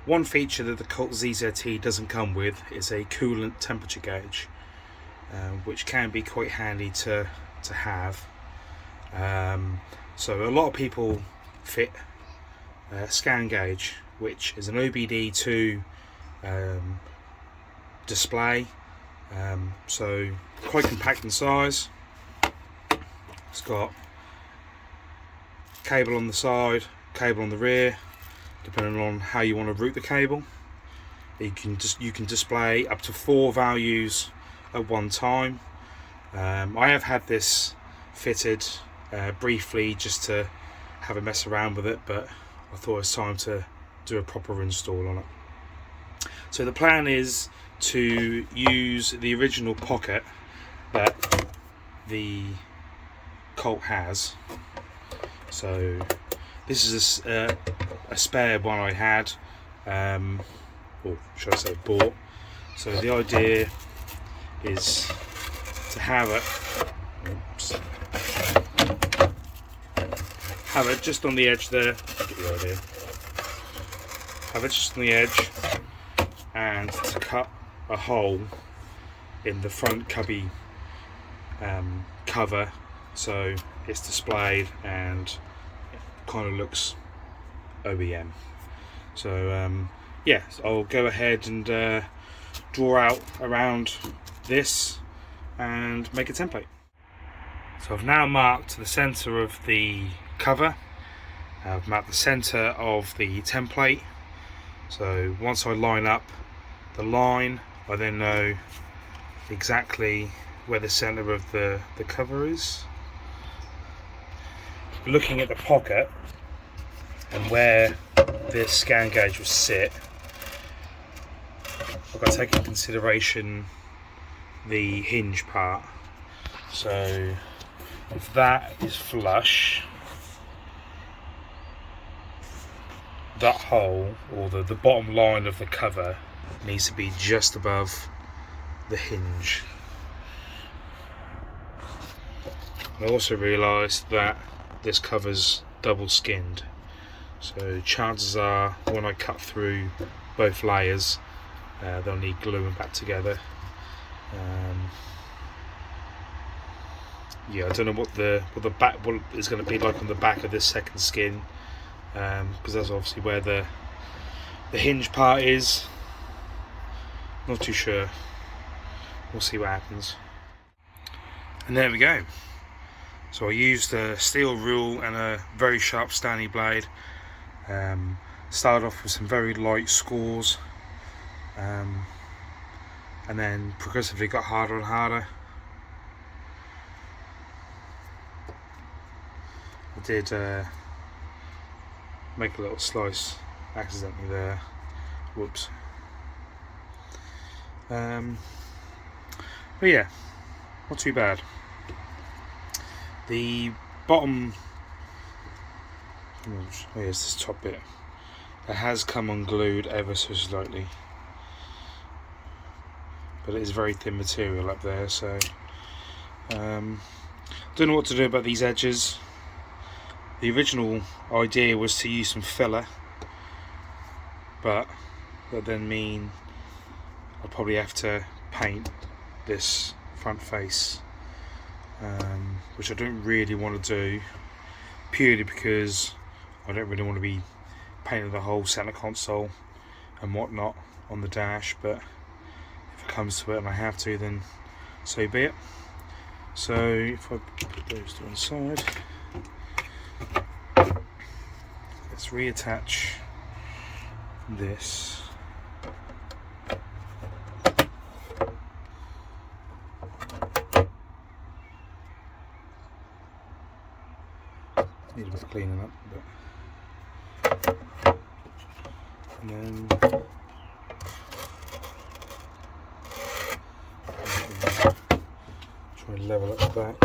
One feature that the Colt CZT doesn't come with is a coolant temperature gauge, which can be quite handy to have. So a lot of people fit Scan Gauge, which is an OBD2 display, so quite compact in size. It's got cable on the side, cable on the rear, depending on how you want to route the cable. You can display up to 4 values at one time. I have had this fitted briefly just to have a mess around with it, but I thought it was time to do a proper install on it. So the plan is to use the original pocket that the Colt has. So this is a spare one I had, or should I say bought. So the idea is to have it just on the edge there. Get the idea. Have it just on the edge, and to cut a hole in the front cubby cover, so it's displayed and it kind of looks OEM. So yeah, so I'll go ahead and draw out around this and make a template. So I've now marked the center of the cover. I've marked the center of the template. So once I line up the line, I then know exactly where the center of the cover is. Looking at the pocket and where this scan gauge will sit, I've got to take into consideration the hinge part. So if that is flush, that hole, or the bottom line of the cover, needs to be just above the hinge. I also realised that this cover's double skinned, so chances are when I cut through both layers, they'll need gluing back together. Yeah, I don't know what it's going to be like on the back of this second skin, because that's obviously where the hinge part is. Not too sure. We'll see what happens. And there we go. So I used a steel rule and a very sharp Stanley blade. Started off with some very light scores, and then progressively got harder and harder. I did make a little slice accidentally there. Whoops. But yeah, not too bad. The bottom, oh, here's this top bit. It has come unglued ever so slightly, but it is very thin material up there, so don't know what to do about these edges. The original idea was to use some filler, but that then mean I'll probably have to paint this front face, which I don't really want to do, purely because I don't really want to be painting the whole center console and whatnot on the dash, but if it comes to it and I have to, then so be it. So if I put those to one side, let's reattach this. Need a bit of cleaning up, but and then try and level up the back.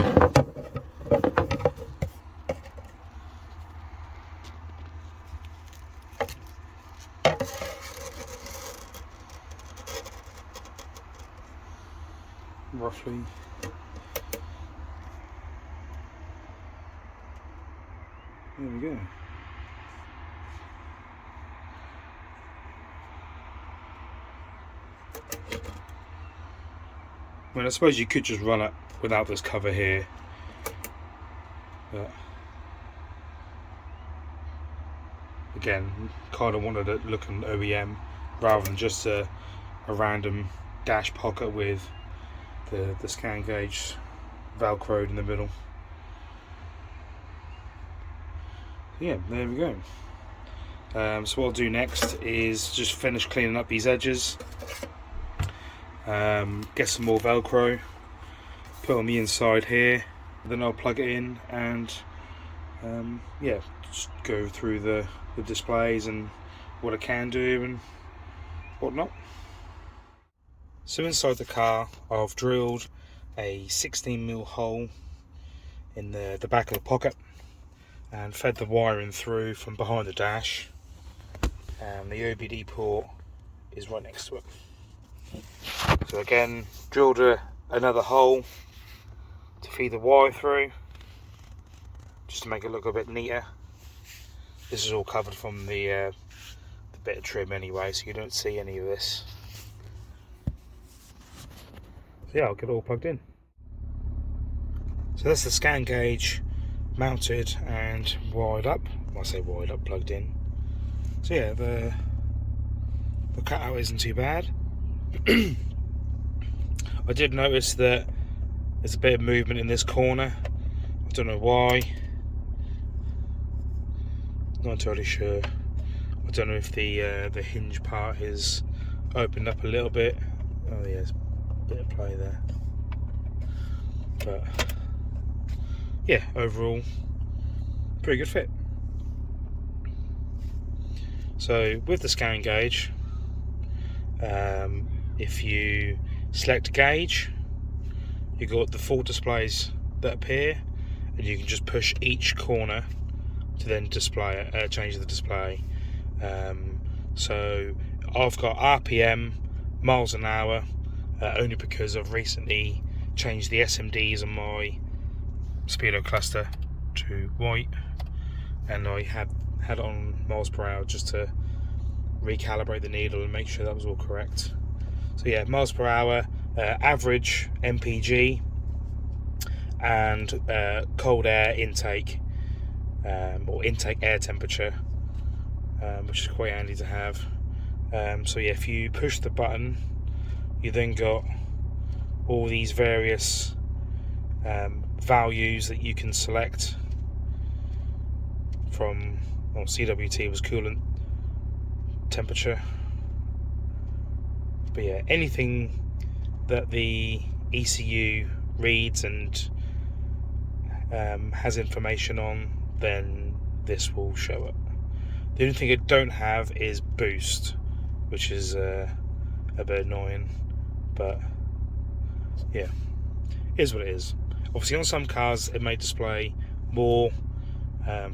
Roughly. There we go. I mean, I suppose you could just run it without this cover here, but again, kind of wanted it looking OEM rather than just a random dash pocket with the scan gauge velcroed in the middle. Yeah, there we go. So what I'll do next is just finish cleaning up these edges, get some more velcro, put on the inside here, then I'll plug it in and yeah, just go through the displays and what it can do and whatnot. So inside the car I've drilled a 16mm hole in the back of the pocket and fed the wiring through from behind the dash, and the OBD port is right next to it. So again, drilled another hole to feed the wire through, just to make it look a bit neater. This is all covered from the bit of trim anyway, so you don't see any of this. So yeah, I'll get it all plugged in. So that's the scan gauge mounted and wired up. Well, I say wired up, plugged in. So yeah, the cutout isn't too bad. I did notice that there's a bit of movement in this corner. I don't know why. Not entirely sure. I don't know if the hinge part is opened up a little bit. Oh yeah, there's a bit of play there. But yeah, overall, pretty good fit. So with the scan gauge, if you select gauge, you got the full displays that appear, and you can just push each corner to then display it, change the display. So I've got RPM, miles an hour, only because I've recently changed the SMDs on my speedo cluster to white, and I had it on miles per hour just to recalibrate the needle and make sure that was all correct. So yeah, miles per hour, average MPG, and cold air intake, or intake air temperature, which is quite handy to have. So yeah, if you push the button, you then got all these various values that you can select from, well, CWT was coolant temperature, but yeah, anything that the ECU reads and has information on, then this will show it. The only thing it don't have is boost, which is a bit annoying, but yeah, it is what it is. Obviously on some cars it may display more,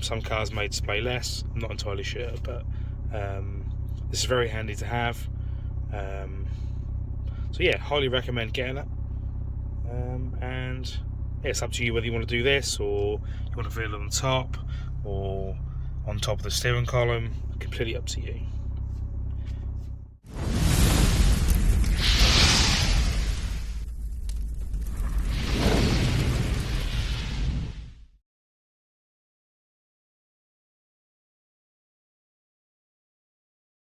some cars may display less, I'm not entirely sure, but this is very handy to have. So yeah, highly recommend getting it, and yeah, it's up to you whether you want to do this or you want to feel it on top or on top of the steering column, completely up to you.